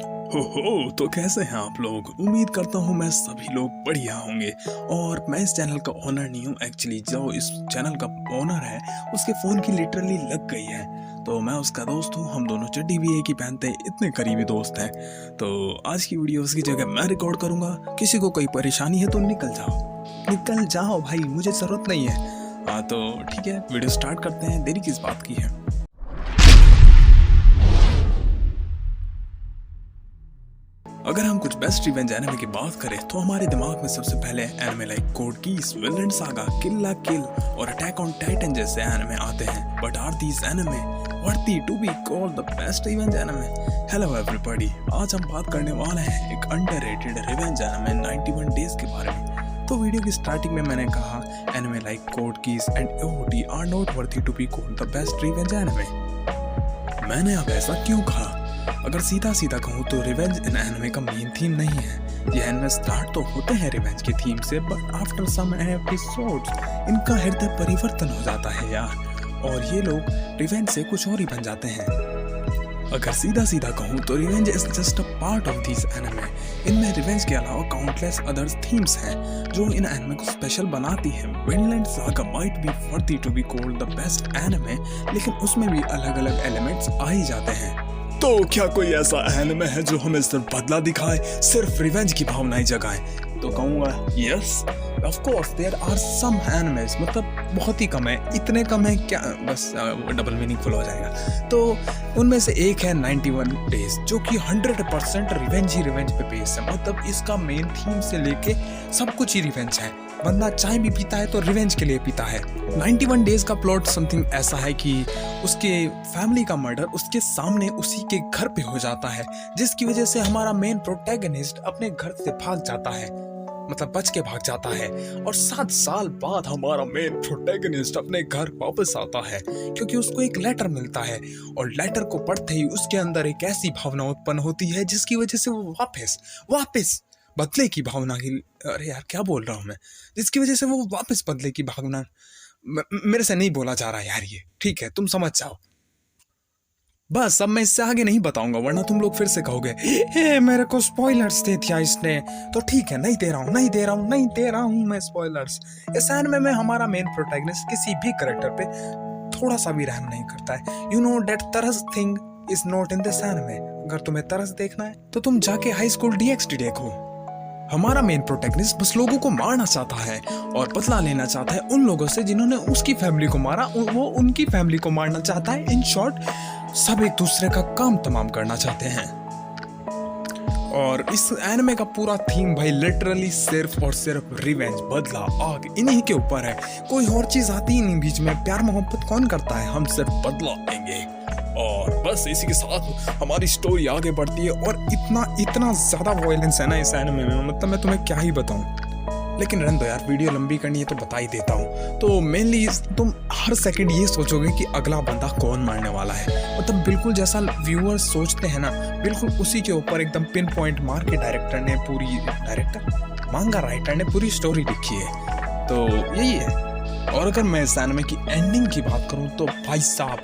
तो कैसे हैं आप लोग। उम्मीद करता हूँ मैं सभी लोग बढ़िया होंगे। और मैं इस चैनल का ओनर नहीं हूँ, एक्चुअली जो इस चैनल का ओनर है उसके फ़ोन की लिटरली लग गई है, तो मैं उसका दोस्त हूँ। हम दोनों चड्डी भी एक ही पहनते हैं, इतने करीबी दोस्त हैं। तो आज की वीडियो उसकी जगह मैं रिकॉर्ड करूँगा। किसी को कोई परेशानी है तो निकल जाओ भाई, मुझे ज़रूरत नहीं है। हाँ तो ठीक है, वीडियो स्टार्ट करते हैं। देरी किस बात की है। अगर हम कुछ बेस्ट रिवेंज एनिमे की बात करें तो हमारे दिमाग में सबसे पहले anime like Code Geass, Vinland Saga, Kill la Kill और अटैक ऑन टाइटन जैसे एनिमे आते हैं। But are these anime worthy to be called the best revenge anime? Hello everybody, आज हम बात करने वाले हैं एक अंडररेटेड रिवेंज एनिमे 91 डेज के बारे में। तो वीडियो की स्टार्टिंग में मैंने कहा anime like Code Geass and AOT are not worthy to be called the best revenge anime. मैंने अब ऐसा क्यों कहा? अगर सीधा सीधा कहूँ तो रिवेंज इन एनिमे का मेन थीम नहीं है। ये एनिमे स्टार्ट तो होते हैं रिवेंज की थीम से, बट आफ्टर सम एपिसोड्स इनका हृदय परिवर्तन हो जाता है यार, और ये लोग रिवेंज से कुछ और ही बन जाते हैं। अगर सीधा सीधा कहूँ तो revenge is just a part of this anime. इनमें रिवेंज के अलावा काउंटलेस अदर्स थीम्स हैं जो इन एनिमे को स्पेशल बनाती हैं। Vinland Saga might be worthy to be called the best anime, लेकिन उसमें भी अलग अलग एलिमेंट्स आ ही जाते हैं। तो क्या कोई ऐसा एनिमे है जो हमें सिर्फ बदला दिखाए, सिर्फ रिवेंज की भावनाएं जगाए? तो कहूँगा yes, of course there are some animes, मतलब बहुत ही कम है, इतने कम है क्या बस डबल मीनिंगफुल हो जाएगा। तो उनमें से एक है 91 डेज, जो कि 100% रिवेंज ही रिवेंज पे बेस्ड है। मतलब इसका मेन थीम से लेके सब कुछ ही रिवेंज है। बंदा चाय भी पीता है तो रिवेंज के लिए पीता है। 91 डेज का प्लॉट समथिंग ऐसा है कि उसके फैमिली का मर्डर उसके सामने उसी के घर पे हो जाता है, जिसकी वजह से हमारा मेन प्रोटैगनिस्ट अपने घर से भाग जाता है, मतलब बच के भाग जाता है। और 7 साल बाद हमारा मेन प्रोटैगनिस्ट अपने घर वापस आता है, क्योंकि उसको एक लेटर मिलता है, और लेटर को पढ़ते ही उसके अंदर एक ऐसी भावना उत्पन्न होती है जिसकी वजह से वो वापस बदले की भावना की, अरे यार क्या बोल रहा हूँ मैं, जिसकी वजह से वो वापस बदले की भावना, मेरे से नहीं बोला जा रहा यार ये, ठीक है तुम समझ जाओ। बस अब मैं इससे आगे नहीं बताऊंगा, वरना तुम लोग फिर से कहोगे मेरे को स्पॉयलर्स दे दिया इसने। तो ठीक है, नहीं दे रहा हूँ मैं स्पॉयलर्स। इस एनिमे में हमारा मेन प्रोटैगनिस्ट किसी भी कैरेक्टर पे थोड़ा सा भी रहम नहीं करता है। यू नो दैट तरस thing is not in this anime. अगर तुम्हें तरस देखना है तो तुम जाके हाई स्कूल DxD देखो। हमारा मेन प्रोटैगनिस्ट बस लोगों को मारना चाहता है और बदला लेना चाहता है उन लोगों से जिन्होंने उसकी फैमिली को मारा, वो उनकी फैमिली को मारना चाहता है। इन शॉर्ट सब एक दूसरे का काम तमाम करना चाहते हैं। और इस एनिमे का पूरा थीम भाई लिटरली सिर्फ और सिर्फ रिवेंज, बदला, आग, इन्हीं के ऊपर है। कोई और चीज आती ही नहीं बीच में। प्यार मोहब्बत कौन करता है? हम सिर्फ बदला लेंगे। और बस इसी के साथ हमारी स्टोरी आगे बढ़ती है, और इतना ज्यादा वायलेंस है ना इस एनिमे में, मतलब मैं तुम्हें क्या ही बताऊं। लेकिन रहने दो यार, वीडियो लंबी करनी है तो बता ही देता हूँ। तो मेनली तुम हर सेकंड ये सोचोगे कि अगला बंदा कौन मारने वाला है, मतलब बिल्कुल जैसा व्यूअर्स सोचते हैं ना, बिल्कुल उसी के ऊपर एकदम पिन पॉइंट मार के मांगा राइटर ने पूरी स्टोरी लिखी है। तो यही है। और अगर मैं इस एनिमे की एंडिंग की बात करूँ तो भाई साहब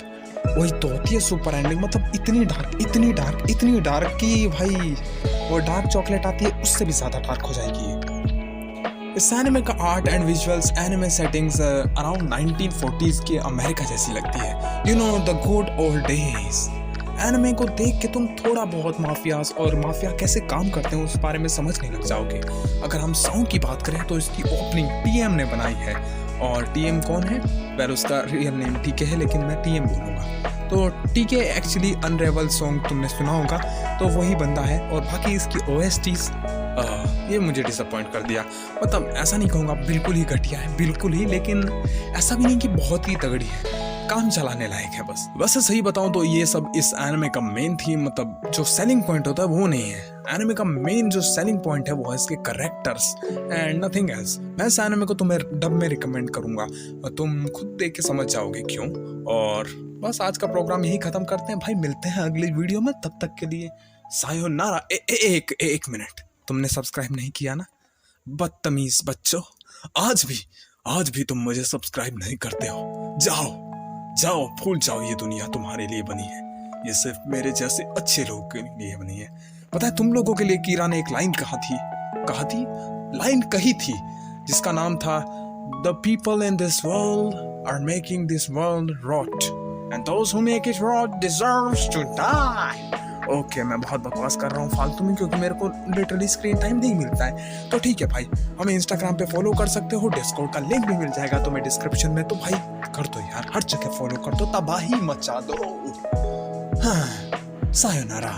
वही तो होती है सुपर एंडिंग। मतलब इतनी डार्क कि भाई वो डार्क चॉकलेट आती है उससे भी ज्यादा डार्क हो जाएगी। इस एनिमे का art and visuals, anime settings around 1940s के अमेरिका जैसी लगती है। You know the good old days. Anime को देख के तुम थोड़ा बहुत माफियाज और माफिया कैसे काम करते हैं उस बारे में समझने लग जाओगे। अगर हम साउंड की बात करें तो इसकी ओपनिंग TM ने बनाई है। और TM कौन है? वेल उसका रियल नेम TK है, लेकिन मैं TM बोलूँगा। तो TK एक्चुअली अनरेवल सॉन्ग तुमने सुना होगा, तो वही बंदा है। और बाकी इसकी OSTs ये मुझे डिसअपॉइंट कर दिया। मतलब ऐसा नहीं कहूँगा बिल्कुल ही घटिया है, बिल्कुल ही, लेकिन ऐसा भी नहीं कि बहुत ही तगड़ी है, काम चलाने लायक है बस। वैसे सही बताऊं तो ये सब इस एनिमे का मेन थीम, मतलब जो सेलिंग पॉइंट होता है वो नहीं है। एनिमे का मेन जो सेलिंग पॉइंट है वो है इसके कैरेक्टर्स एंड नथिंग एल्स। मैं इस एनिमे को तुम्हें डब में रिकमेंड करूंगा और तुम खुद देख के समझ जाओगे क्यों। और बस आज का प्रोग्राम यही खत्म करते हैं भाई, मिलते हैं अगली वीडियो में, तब तक के लिए सायोनारा। एक मिनट, तुमने सब्सक्राइब नहीं किया ना, बदतमीज बच्चों। आज भी तुम मुझे सब्सक्राइब नहीं करते हो। जाओ भूल जाओ, ये दुनिया तुम्हारे लिए बनी है। ये सिर्फ मेरे जैसे अच्छे लोगों के लिए बनी है। पता है तुम लोगों के लिए कीरा ने एक लाइन लाइन कही थी जिसका नाम था the people in this world are making this world rot and those who make it rot deserves to die. Okay, मैं बहुत बकवास कर रहा हूँ फालतू में, क्योंकि मेरे को लिटरली स्क्रीन टाइम नहीं मिलता है। तो ठीक है भाई, हमें इंस्टाग्राम पे फॉलो कर सकते हो, डिस्कॉर्ड का लिंक भी मिल जाएगा तुम्हें डिस्क्रिप्शन में। तो भाई कर दो यार, हर जगह फॉलो कर दो, तबाही मचा दो। हाँ, सायोनारा।